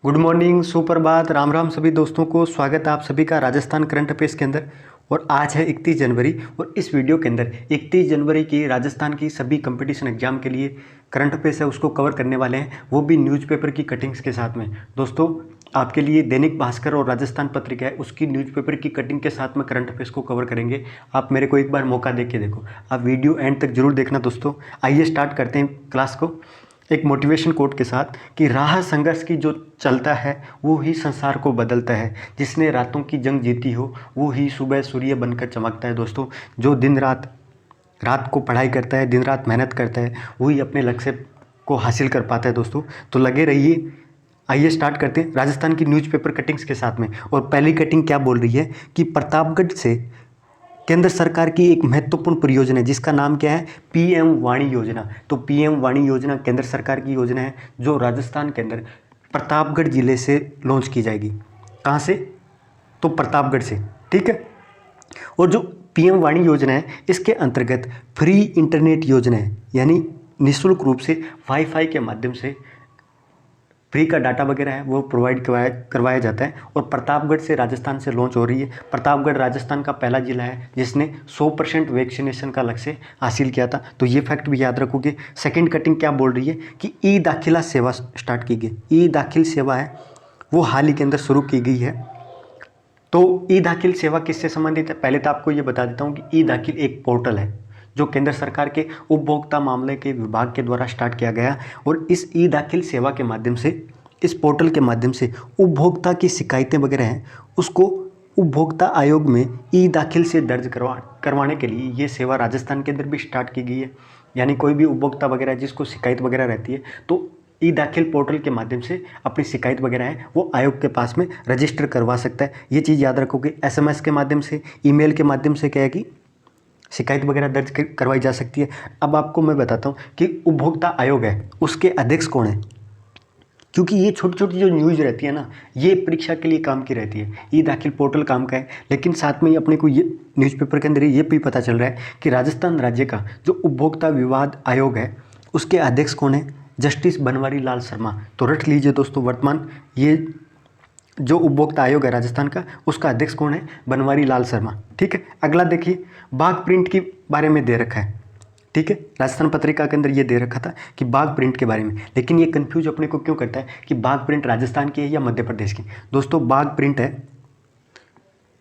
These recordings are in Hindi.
गुड मॉर्निंग, सुप्रभात, राम राम सभी दोस्तों को। स्वागत है आप सभी का राजस्थान करंट अफेयर्स के अंदर। और आज है 31 जनवरी और इस वीडियो के अंदर 31 जनवरी की राजस्थान की सभी कंपटीशन एग्जाम के लिए करंट अफेयर्स है उसको कवर करने वाले हैं, वो भी न्यूज़पेपर की कटिंग्स के साथ में। दोस्तों आपके लिए दैनिक भास्कर और राजस्थान पत्रिका है उसकी न्यूज़पेपर की कटिंग के साथ में करंट अफेयर्स को कवर करेंगे। आप मेरे को एक बार मौका दे के देखो, आप वीडियो एंड तक जरूर देखना दोस्तों। आइए स्टार्ट करते हैं क्लास को एक मोटिवेशन कोट के साथ कि राह संघर्ष की जो चलता है वो ही संसार को बदलता है। जिसने रातों की जंग जीती हो वो ही सुबह सूर्य बनकर चमकता है। दोस्तों जो दिन रात को पढ़ाई करता है, दिन रात मेहनत करता है, वही अपने लक्ष्य को हासिल कर पाता है। दोस्तों तो लगे रहिए। आइए स्टार्ट करते हैं राजस्थान की न्यूज़पेपर कटिंग्स के साथ में। और पहली कटिंग क्या बोल रही है कि प्रतापगढ़ से केंद्र सरकार की एक महत्वपूर्ण परियोजना है जिसका नाम क्या है, पीएम वाणी योजना। तो पीएम वाणी योजना केंद्र सरकार की योजना है जो राजस्थान के अंदर प्रतापगढ़ जिले से लॉन्च की जाएगी। कहाँ से? तो प्रतापगढ़ से, ठीक है। और जो पीएम वाणी योजना है इसके अंतर्गत फ्री इंटरनेट योजना है, यानी निःशुल्क रूप से वाईफाई के माध्यम से फ्री का डाटा वगैरह है वो प्रोवाइड करवाया जाता है। और प्रतापगढ़ से राजस्थान से लॉन्च हो रही है। प्रतापगढ़ राजस्थान का पहला जिला है जिसने 100% वैक्सीनेशन का लक्ष्य हासिल किया था, तो ये फैक्ट भी याद रखोगे। सेकंड कटिंग क्या बोल रही है कि ई दाखिला सेवा स्टार्ट की गई। ई दाखिल सेवा है वो हाल ही के अंदर शुरू की गई है। तो ई दाखिल सेवा किससे संबंधित है? पहले तो आपको ये बता देता हूँ कि ई दाखिल एक पोर्टल है जो केंद्र सरकार के उपभोक्ता मामले के विभाग के द्वारा स्टार्ट किया गया। और इस ई दाखिल सेवा के माध्यम से, इस पोर्टल के माध्यम से उपभोक्ता की शिकायतें वगैरह हैं उसको उपभोक्ता आयोग में ई दाखिल से दर्ज करवाने के लिए ये सेवा राजस्थान के अंदर भी स्टार्ट की गई है। यानी कोई भी उपभोक्ता वगैरह जिसको शिकायत वगैरह रहती है तो ई दाखिल पोर्टल के माध्यम से अपनी शिकायत वगैरह है वो आयोग के पास में रजिस्टर करवा सकता है। ये चीज़ याद रखोगे। SMS के माध्यम से, ईमेल के माध्यम से क्या है कि शिकायत वगैरह दर्ज करवाई जा सकती है। अब आपको मैं बताता हूँ कि उपभोक्ता आयोग है उसके अध्यक्ष कौन है, क्योंकि ये छोटी छोटी जो न्यूज़ रहती है ना ये परीक्षा के लिए काम की रहती है। ई दाखिल पोर्टल काम का है, लेकिन साथ में ही अपने को ये न्यूज़पेपर के अंदर ये भी पता चल रहा है कि राजस्थान राज्य का जो उपभोक्ता विवाद आयोग है उसके अध्यक्ष कौन है, जस्टिस बनवारी लाल शर्मा। तो रट लीजिए दोस्तों, वर्तमान ये जो उपभोक्ता आयोग है राजस्थान का उसका अध्यक्ष कौन है, बनवारी लाल शर्मा, ठीक है। अगला देखिए, बाघ प्रिंट के बारे में दे रखा है, ठीक है। राजस्थान पत्रिका के अंदर ये दे रखा था कि बाघ प्रिंट के बारे में, लेकिन ये कंफ्यूज अपने को क्यों करता है कि बाघ प्रिंट राजस्थान की है या मध्य प्रदेश की। दोस्तों बाघ प्रिंट है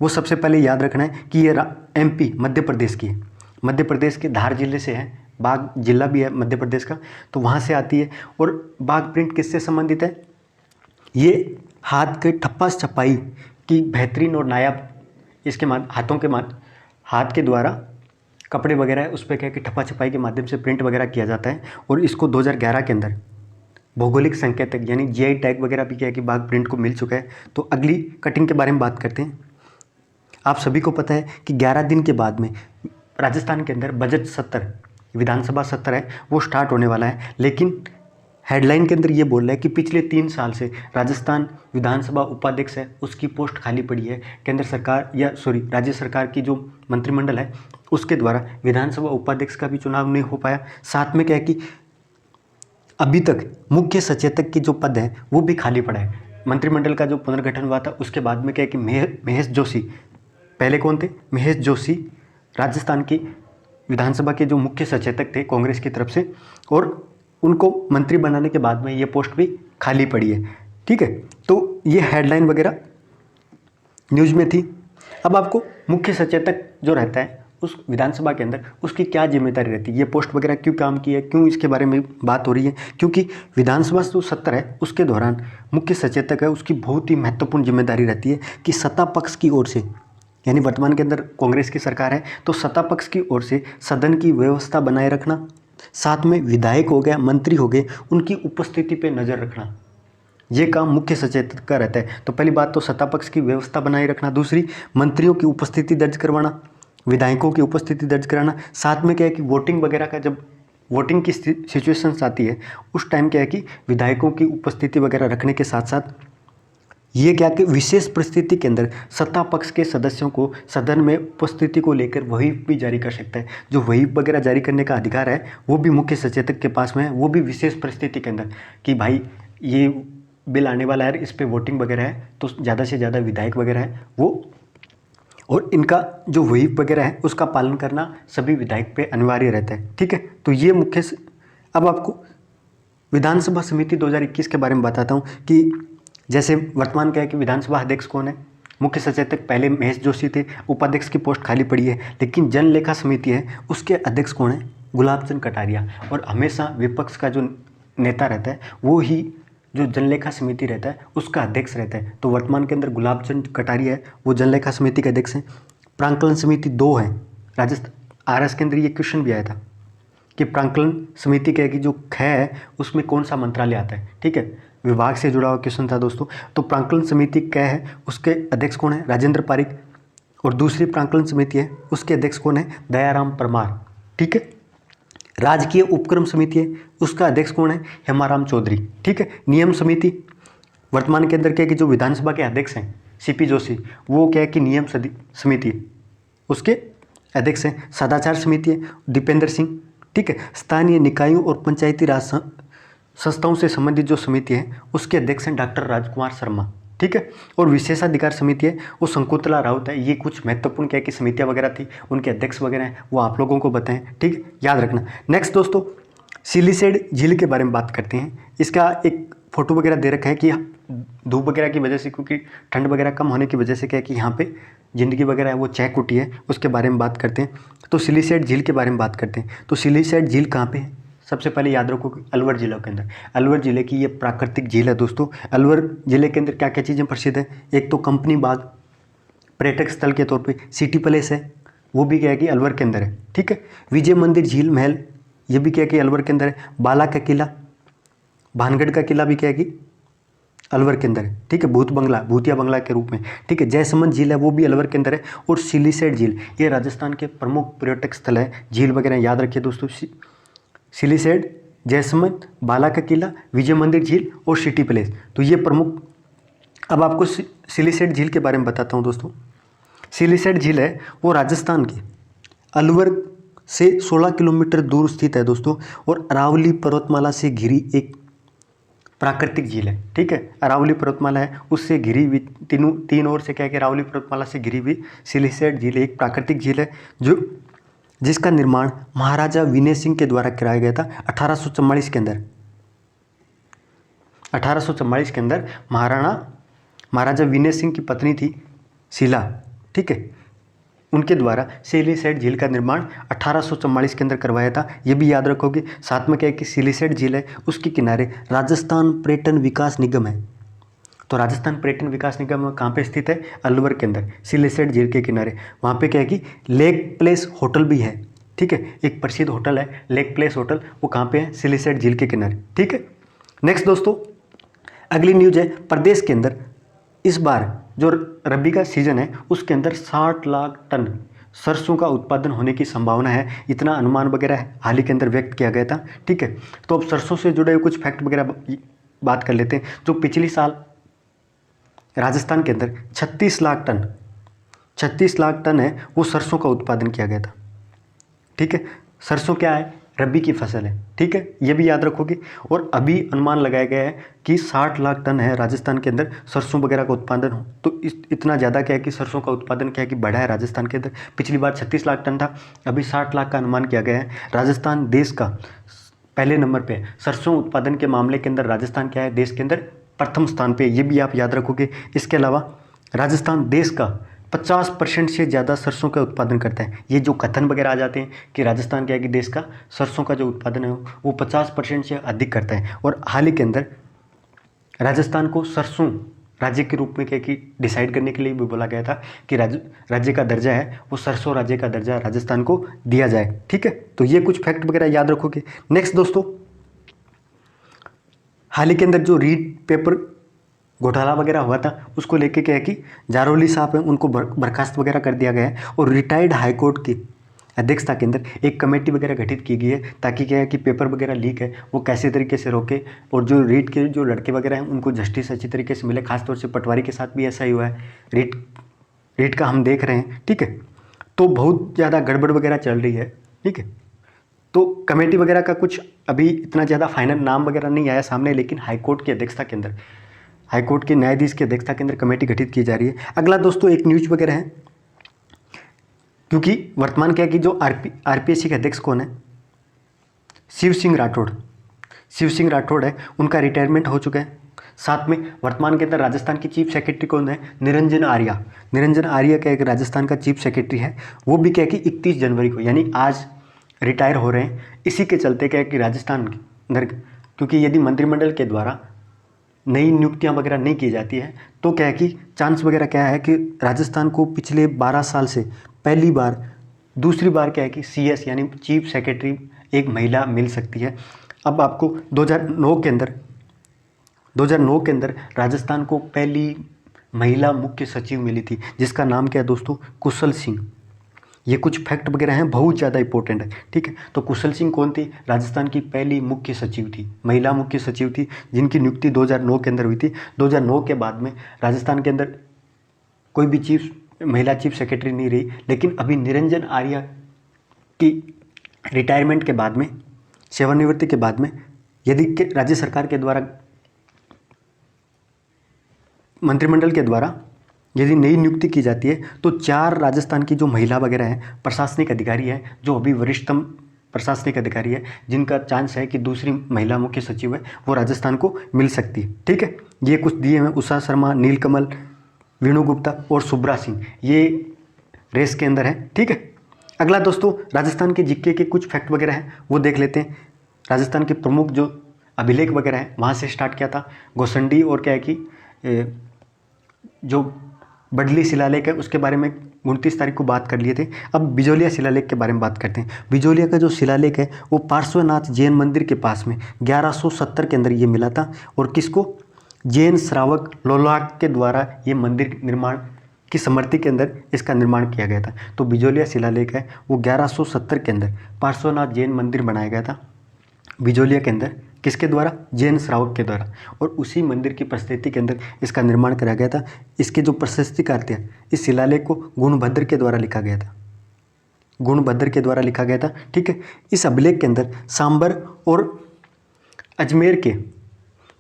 वो सबसे पहले याद रखना है कि ये MP मध्य प्रदेश की है। मध्य प्रदेश के धार जिले से है, बाघ जिला भी है मध्य प्रदेश का, तो वहाँ से आती है। और बाघ प्रिंट किससे संबंधित है? ये हाथ के ठप्पा छपाई की बेहतरीन और नायाब, इसके हाथ के द्वारा कपड़े वगैरह है उस पर क्या कि ठप्पा छपाई के माध्यम से प्रिंट वगैरह किया जाता है। और इसको 2011 के अंदर भौगोलिक संकेतक यानी GI टैग वगैरह भी क्या है कि बाघ प्रिंट को मिल चुका है। तो अगली कटिंग के बारे में बात करते हैं। आप सभी को पता है कि 11 दिन के बाद में राजस्थान के अंदर बजट सत्र, विधानसभा सत्र है वो स्टार्ट होने वाला है। लेकिन हेडलाइन के अंदर ये बोल रहा है कि पिछले 3 साल से राजस्थान विधानसभा उपाध्यक्ष है उसकी पोस्ट खाली पड़ी है। केंद्र सरकार राज्य सरकार की जो मंत्रिमंडल है उसके द्वारा विधानसभा उपाध्यक्ष का भी चुनाव नहीं हो पाया। साथ में क्या है कि अभी तक मुख्य सचेतक की जो पद है वो भी खाली पड़ा है। मंत्रिमंडल का जो पुनर्गठन हुआ था उसके बाद में क्या है कि महेश जोशी, पहले कौन थे? महेश जोशी राजस्थान की विधानसभा के जो मुख्य सचेतक थे कांग्रेस की तरफ से, और उनको मंत्री बनाने के बाद में ये पोस्ट भी खाली पड़ी है, ठीक है। तो ये हेडलाइन वगैरह न्यूज़ में थी। अब आपको मुख्य सचेतक जो रहता है उस विधानसभा के अंदर उसकी क्या जिम्मेदारी रहती है, ये पोस्ट वगैरह क्यों काम की है, क्यों इसके बारे में बात हो रही है? क्योंकि विधानसभा जो सत्र है उसके दौरान मुख्य सचेतक है उसकी बहुत ही महत्वपूर्ण जिम्मेदारी रहती है कि सत्ता पक्ष की ओर से, यानी वर्तमान के अंदर कांग्रेस की सरकार है तो सत्ता पक्ष की ओर से सदन की व्यवस्था बनाए रखना, साथ में विधायक हो गया, मंत्री हो गए, उनकी उपस्थिति पे नज़र रखना, ये काम मुख्य सचेतक का रहता है। तो पहली बात तो सत्ता पक्ष की व्यवस्था बनाए रखना, दूसरी मंत्रियों की उपस्थिति दर्ज करवाना, विधायकों की उपस्थिति दर्ज कराना। साथ में क्या है कि वोटिंग वगैरह का जब वोटिंग की सिचुएशंस आती है उस टाइम क्या है कि विधायकों की उपस्थिति वगैरह रखने के साथ साथ ये क्या कि विशेष परिस्थिति के अंदर सत्ता पक्ष के सदस्यों को सदन में उपस्थिति को लेकर व्हिप भी जारी कर सकता है। जो व्हिप वगैरह जारी करने का अधिकार है वो भी मुख्य सचेतक के पास में है, वो भी विशेष परिस्थिति के अंदर कि भाई ये बिल आने वाला है, इस पर वोटिंग वगैरह है, तो ज़्यादा से ज़्यादा विधायक वगैरह है वो, और इनका जो व्हीप वगैरह है उसका पालन करना सभी विधायक पे अनिवार्य रहता है। ठीक है, तो ये मुख्य अब आपको विधानसभा समिति 2021 के बारे में बताता हूँ कि जैसे वर्तमान क्या है कि विधानसभा अध्यक्ष कौन है, मुख्य सचेतक पहले महेश जोशी थे, उपाध्यक्ष की पोस्ट खाली पड़ी है, लेकिन जन लेखा समिति है उसके अध्यक्ष कौन है, गुलाब चंद कटारिया। और हमेशा विपक्ष का जो नेता रहता है वो ही जो जनलेखा समिति रहता है उसका अध्यक्ष रहता है। तो वर्तमान के अंदर गुलाब चंद कटारिया है, वो जनलेखा समिति के अध्यक्ष हैं। प्रांकलन समिति 2 है राजस्थान, आरएस के अंदर ये क्वेश्चन भी आया था कि प्रांकलन समिति क्या है कि जो ख है उसमें कौन सा मंत्रालय आता है। ठीक है, विभाग से जुड़ा हुआ क्वेश्चन था दोस्तों। तो प्रांकलन समिति क है उसके अध्यक्ष कौन है, राजेंद्र पारिक। और दूसरी प्रांकलन समिति है उसके अध्यक्ष कौन है, दयाराम परमार। ठीक है, राजकीय उपक्रम समिति है उसका अध्यक्ष कौन है, हेमाराम चौधरी। ठीक है, नियम समिति वर्तमान के अंदर क्या है कि जो विधानसभा के अध्यक्ष हैं सीपी जोशी, वो क्या है कि नियम समिति उसके अध्यक्ष हैं। सदाचार समिति है दीपेंद्र सिंह। ठीक है, स्थानीय निकायों और पंचायती राज संस्थाओं से संबंधित जो समिति है उसके अध्यक्ष हैं डॉक्टर राजकुमार शर्मा। ठीक है, और विशेषाधिकार समिति है वो शंकुतला राउत है। ये कुछ महत्वपूर्ण क्या है कि समितियाँ वगैरह थी, उनके अध्यक्ष वगैरह हैं, वो आप लोगों को बताएं। ठीक है, याद रखना। नेक्स्ट दोस्तों, सिलीसेड झील के बारे में बात करते हैं। इसका एक फोटो वगैरह दे रखा है कि धूप वगैरह की वजह से, क्योंकि ठंड वगैरह कम होने की वजह से क्या है कि यहाँ पे ज़िंदगी वगैरह है वो चैक उठी है, उसके बारे में बात करते हैं। तो सिलीसेड झील के बारे में बात करते हैं। तो सिलीसेड झील कहाँ पे है, सबसे पहले याद रखो कि अलवर जिला के अंदर, अलवर जिले की ये प्राकृतिक झील है दोस्तों। अलवर जिले के अंदर क्या क्या चीज़ें प्रसिद्ध है, एक तो कंपनी बाग पर्यटक स्थल के तौर पे, सिटी पैलेस है वो भी क्या है कि अलवर के अंदर है। ठीक है, विजय मंदिर झील महल ये भी क्या है कि अलवर के अंदर है। बाला का किला, भानगढ़ का किला भी क्या है कि अलवर के अंदर है। ठीक है, भूत बंगला, भूतिया बंगला के रूप में। ठीक है, जयसमंद झील है वो भी अलवर के अंदर है। और सिलीसेड झील ये राजस्थान के प्रमुख पर्यटक स्थल है। झील वगैरह याद रखिए दोस्तों, सिलीसेड, जयसमंद, बाला का किला, विजय मंदिर झील और सिटी पैलेस, तो ये प्रमुख। अब आपको सिलीसेड झील के बारे में बताता हूँ दोस्तों। सिलीसेड झील है वो राजस्थान के अलवर से 16 किलोमीटर दूर स्थित है दोस्तों, और अरावली पर्वतमाला से घिरी एक प्राकृतिक झील है। ठीक है, अरावली पर्वतमाला है उससे घिरी हुई, तीन ओर से क्या है कि अरावली पर्वतमाला से घिरी हुई सिलीसेड झील एक प्राकृतिक झील है जिसका निर्माण महाराजा विनय सिंह के द्वारा कराया गया था 1844 के अंदर। 1844 के अंदर महाराजा विनय सिंह की पत्नी थी शीला, ठीक है, उनके द्वारा सिलीसेड झील का निर्माण 1844 के अंदर करवाया था। ये भी याद रखोगे। साथ में क्या है कि सिलीसेड झील है उसके किनारे राजस्थान पर्यटन विकास निगम है। तो राजस्थान पर्यटन विकास निगम कहाँ पे स्थित है, अलवर के अंदर, सिलीसेड झील के किनारे। वहाँ पे क्या है कि लेक प्लेस होटल भी है। ठीक है, एक प्रसिद्ध होटल है लेक प्लेस होटल, वो कहाँ पे है, सिलीसेड झील के किनारे। ठीक है, नेक्स्ट दोस्तों, अगली न्यूज है प्रदेश के अंदर इस बार जो रबी का सीजन है उसके अंदर 60 लाख टन सरसों का उत्पादन होने की संभावना है। इतना अनुमान वगैरह हाल ही के अंदर व्यक्त किया गया था। ठीक है, तो अब सरसों से जुड़े हुए कुछ फैक्ट वगैरह बात कर लेते हैं। जो पिछली साल राजस्थान के अंदर 36 लाख टन है वो सरसों का उत्पादन किया गया था। ठीक है, सरसों क्या है, रबी की फसल है। ठीक है, ये भी याद रखोगे। और अभी अनुमान लगाया गया है कि 60 लाख टन है राजस्थान के अंदर सरसों वगैरह का उत्पादन हो। तो इतना ज़्यादा क्या है कि सरसों का उत्पादन क्या है कि बढ़ा है राजस्थान के अंदर। पिछली बार 36 लाख टन था, अभी 60 लाख का अनुमान किया गया है। राजस्थान देश का पहले नंबर पे है सरसों उत्पादन के मामले के अंदर। राजस्थान क्या है, देश के अंदर प्रथम स्थान पे, ये भी आप याद रखोगे। इसके अलावा राजस्थान देश का 50% से ज़्यादा सरसों का उत्पादन करता है। ये जो कथन वगैरह आ जाते हैं कि राजस्थान क्या है कि देश का सरसों का जो उत्पादन है वो 50% से अधिक करता है। और हाल ही के अंदर राजस्थान को सरसों राज्य के रूप में क्या कि डिसाइड करने के लिए भी बोला गया था कि राज्य का दर्जा है वो सरसों राज्य का दर्जा राजस्थान को दिया जाए। ठीक है, तो ये कुछ फैक्ट वगैरह याद रखोगे। नेक्स्ट दोस्तों, हाल ही के अंदर जो रीड पेपर घोटाला वगैरह हुआ था उसको लेके क्या है कि जारोली साहब हैं उनको बर्खास्त वगैरह कर दिया गया है। और रिटायर्ड हाईकोर्ट की अध्यक्षता के अंदर एक कमेटी वगैरह गठित की गई है ताकि क्या है कि पेपर वगैरह लीक है वो कैसे तरीके से रोके, और जो रीट के जो लड़के वगैरह हैं उनको जस्टिस अच्छी तरीके से मिले। खासतौर से पटवारी के साथ भी ऐसा ही हुआ है, रीट का हम देख रहे हैं। ठीक है, तो बहुत ज़्यादा गड़बड़ वगैरह चल रही है। ठीक है, तो कमेटी वगैरह का कुछ अभी इतना ज़्यादा फाइनल नाम वगैरह नहीं आया सामने, लेकिन हाईकोर्ट की अध्यक्षता के अंदर हाईकोर्ट के न्यायाधीश की अध्यक्षता के अंदर कमेटी गठित की जा रही है। अगला दोस्तों एक न्यूज वगैरह है, क्योंकि वर्तमान क्या है कि जो आरपीएससी के अध्यक्ष कौन है, शिव सिंह राठौड़। शिव सिंह राठौड़ है, उनका रिटायरमेंट हो चुका है। साथ में वर्तमान के अंदर राजस्थान की चीफ सेक्रेटरी कौन है, निरंजन आर्या। निरंजन आर्या क्या है कि राजस्थान का चीफ सेक्रेटरी है, वो भी क्या है कि 31 जनवरी को यानी आज रिटायर हो रहे हैं। इसी के चलते क्या है कि राजस्थान के अंदर, क्योंकि यदि मंत्रिमंडल के द्वारा नई नियुक्तियां वगैरह नहीं की जाती है तो क्या है कि चांस वगैरह क्या है कि राजस्थान को पिछले 12 साल से पहली बार, दूसरी बार क्या है कि सीएस यानी चीफ सेक्रेटरी एक महिला मिल सकती है। अब आपको 2009 के अंदर राजस्थान को पहली महिला मुख्य सचिव मिली थी, जिसका नाम क्या है दोस्तों, कुशल सिंह। ये कुछ फैक्ट वगैरह हैं, बहुत ज़्यादा इंपॉर्टेंट है, ठीक है। तो कुशल सिंह कौन थी, राजस्थान की पहली मुख्य सचिव थी, महिला मुख्य सचिव थी, जिनकी नियुक्ति 2009 के अंदर हुई थी। 2009 के बाद में राजस्थान के अंदर कोई भी महिला चीफ सेक्रेटरी नहीं रही। लेकिन अभी निरंजन आर्या की रिटायरमेंट के बाद में, सेवानिवृत्ति के बाद में, यदि राज्य सरकार के द्वारा, मंत्रिमंडल के द्वारा यदि नई नियुक्ति की जाती है तो 4 राजस्थान की जो महिला वगैरह है, प्रशासनिक अधिकारी है, जो अभी वरिष्ठतम प्रशासनिक अधिकारी है, जिनका चांस है कि दूसरी महिला मुख्य सचिव है, वो राजस्थान को मिल सकती है, ठीक है। ये कुछ दिए हैं, उषा शर्मा, नीलकमल, वीणु गुप्ता और सुब्रा सिंह, ये रेस के अंदर है, ठीक है। अगला दोस्तों राजस्थान के जीके के कुछ फैक्ट वगैरह हैं, वो देख लेते हैं। राजस्थान के प्रमुख जो अभिलेख वगैरह हैं वहाँ से स्टार्ट किया था। गोसंडी और क्या है कि जो बडली शिलालेख है उसके बारे में 29 तारीख को बात कर लिए थे। अब बिजोलिया शिलालेख के बारे में बात करते हैं। बिजोलिया का जो शिलालेख है वो पार्श्वनाथ जैन मंदिर के पास में 1170 के अंदर ये मिला था। और किसको, जैन श्रावक लोलाक के द्वारा ये मंदिर निर्माण की स्मृति के अंदर इसका निर्माण किया गया था। तो बिजोलिया शिलालेख है वो 1170 के अंदर पार्श्वनाथ जैन मंदिर बनाया गया था बिजोलिया के अंदर, किसके द्वारा, जैन श्रावक के द्वारा। और उसी मंदिर की परिस्थिति के अंदर इसका निर्माण कराया गया था। इसके जो प्रशस्तिकार थे, इस शिलालेख को गुणभद्र के द्वारा लिखा गया था, गुणभद्र के द्वारा लिखा गया था, ठीक है। इस अभिलेख के अंदर सांबर और अजमेर के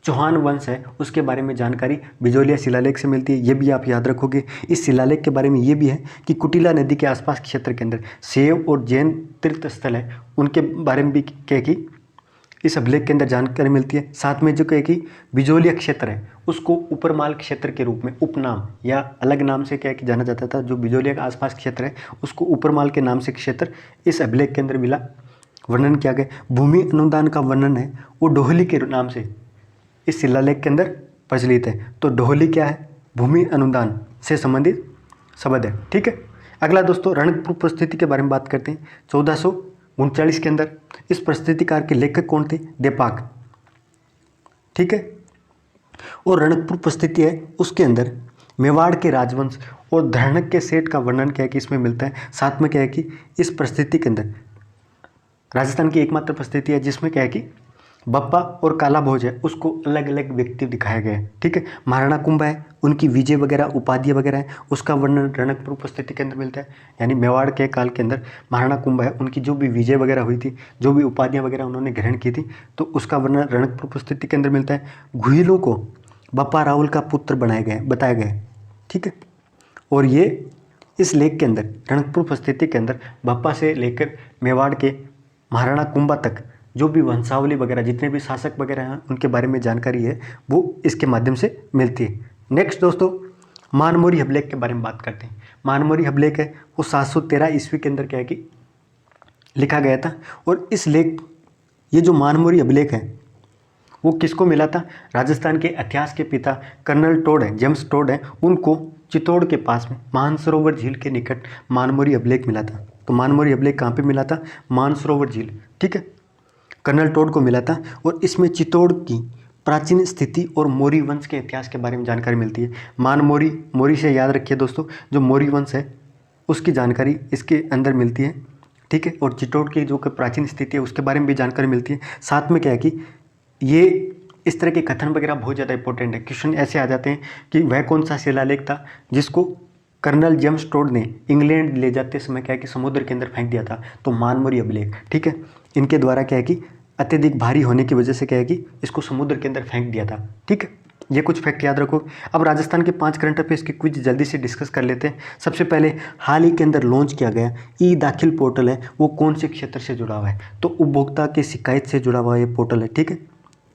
चौहान वंश है उसके बारे में जानकारी बिजोलिया शिलालेख से मिलती है, ये भी आप याद रखोगे। इस शिलालेख के बारे में ये भी है कि कुटिला नदी के आसपास क्षेत्र के अंदर शैव और जैन तीर्थ स्थल है, उनके बारे में भी क्या कि इस अभिलेख के अंदर जानकारी मिलती है। साथ में जो कहे कि बिजोलिया क्षेत्र है उसको उपरमाल क्षेत्र के रूप में, उपनाम या अलग नाम से क्या कि जाना जाता था। जो बिजोलिया का आसपास क्षेत्र है उसको उपरमाल के नाम से क्षेत्र इस अभिलेख के अंदर मिला, वर्णन किया गया। भूमि अनुदान का वर्णन है वो डोहली के नाम से इस शिलालेख के अंदर प्रचलित है। तो डोहली क्या है, भूमि अनुदान से संबंधित शब्द है, ठीक है। अगला दोस्तों रणकपुर परिस्थिति के बारे में बात करते हैं। 1439 के अंदर इस परिस्थितिकार के लेखक कौन थे, देपाक, ठीक है। और रणकपुर परिस्थिति है उसके अंदर मेवाड़ के राजवंश और धरणक के सेठ का वर्णन क्या है कि इसमें मिलता है। साथ में क्या है कि इस परिस्थिति के अंदर राजस्थान की एकमात्र परिस्थिति है जिसमें क्या है कि बप्पा और काला भोज है उसको अलग अलग व्यक्ति दिखाया गया है, ठीक है। महाराणा कुंभा है, उनकी विजय वगैरह उपाधि वगैरह है, उसका वर्णन रणकपुर उपस्थिति के अंदर मिलता है। यानी मेवाड़ के काल के अंदर महाराणा कुंभा है, उनकी जो भी विजय वगैरह हुई थी, जो भी उपाधियाँ वगैरह उन्होंने ग्रहण की थी, तो उसका वर्णन रणकपुर उपस्थिति के अंदर मिलता है। घुइलों को बप्पा रावल का पुत्र बताया गया है, ठीक है। और ये इस लेख के अंदर रणकपुर उपस्थिति के अंदर बप्पा से लेकर मेवाड़ के महाराणा कुंभा तक जो भी वंशावली वगैरह जितने भी शासक वगैरह हैं उनके बारे में जानकारी है वो इसके माध्यम से मिलती है। नेक्स्ट दोस्तों मानमोरी अभिलेख के बारे में बात करते हैं। मानमोरी अभिलेख है वो 713 ईस्वी के अंदर क्या है कि लिखा गया था। और इस लेख, ये जो मानमोरी अभिलेख है वो किसको मिला था, राजस्थान के इतिहास के पिता कर्नल टोड है, जेम्स टोड है, उनको चित्तौड़ के पास में मानसरोवर झील के निकट मानमोरी अभिलेख मिला था। तो मानमोरी अभिलेख कहाँ पे मिला था, मानसरोवर झील, ठीक है, कर्नल टोड को मिला था। और इसमें चित्तौड़ की प्राचीन स्थिति और मौर्य वंश के इतिहास के बारे में जानकारी मिलती है। मौर्य से याद रखिए दोस्तों, जो मौर्य वंश है उसकी जानकारी इसके अंदर मिलती है, ठीक है। और चित्तौड़ की जो प्राचीन स्थिति है उसके बारे में भी जानकारी मिलती है। साथ में क्या है कि ये इस तरह के कथन वगैरह बहुत ज़्यादा इंपॉर्टेंट है। क्वेश्चन ऐसे आ जाते हैं कि वह कौन सा शिलालेख था जिसको कर्नल जेम्स टोड ने इंग्लैंड ले जाते समय क्या है कि समुद्र के अंदर फेंक दिया था, तो मानमोरी अभिलेख, ठीक है। इनके द्वारा क्या है कि अत्यधिक भारी होने की वजह से क्या है कि इसको समुद्र के अंदर फेंक दिया था, ठीक है। ये कुछ फैक्ट याद रखो। अब राजस्थान के 5 करंट अफेयर्स की क्विज जल्दी से डिस्कस कर लेते हैं। सबसे पहले हाल ही के अंदर लॉन्च किया गया ई दाखिल पोर्टल है, वो कौन से क्षेत्र से जुड़ा हुआ है? तो उपभोक्ता की शिकायत से जुड़ा हुआ ये पोर्टल है, ठीक है,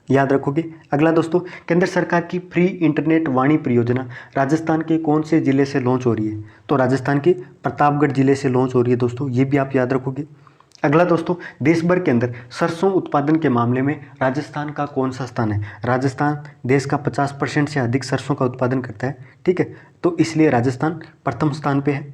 याद रखोगे। अगला दोस्तों, केंद्र सरकार की फ्री इंटरनेट वाणी परियोजना राजस्थान के कौन से जिले से लॉन्च हो रही है? तो राजस्थान के प्रतापगढ़ जिले से लॉन्च हो रही है दोस्तों, ये भी आप याद रखोगे। अगला दोस्तों, देश भर के अंदर सरसों उत्पादन के मामले में राजस्थान का कौन सा स्थान है? राजस्थान देश का 50% से अधिक सरसों का उत्पादन करता है, ठीक है, तो इसलिए राजस्थान प्रथम स्थान पे है।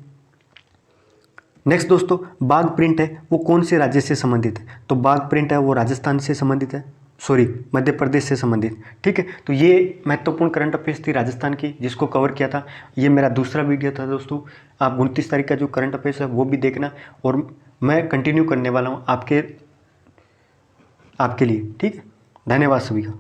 नेक्स्ट दोस्तों, बाघ प्रिंट है वो कौन से राज्य से संबंधित है? तो बाघ प्रिंट है वो राजस्थान से संबंधित है, सॉरी मध्य प्रदेश से संबंधित, ठीक है। तो ये महत्वपूर्ण करंट अफेयर्स थी राजस्थान की, जिसको कवर किया था। ये मेरा दूसरा वीडियो था दोस्तों। आप 29 तारीख का जो करंट अफेयर्स है वो भी देखना, और मैं कंटिन्यू करने वाला हूँ आपके लिए, ठीक है। धन्यवाद सभी का।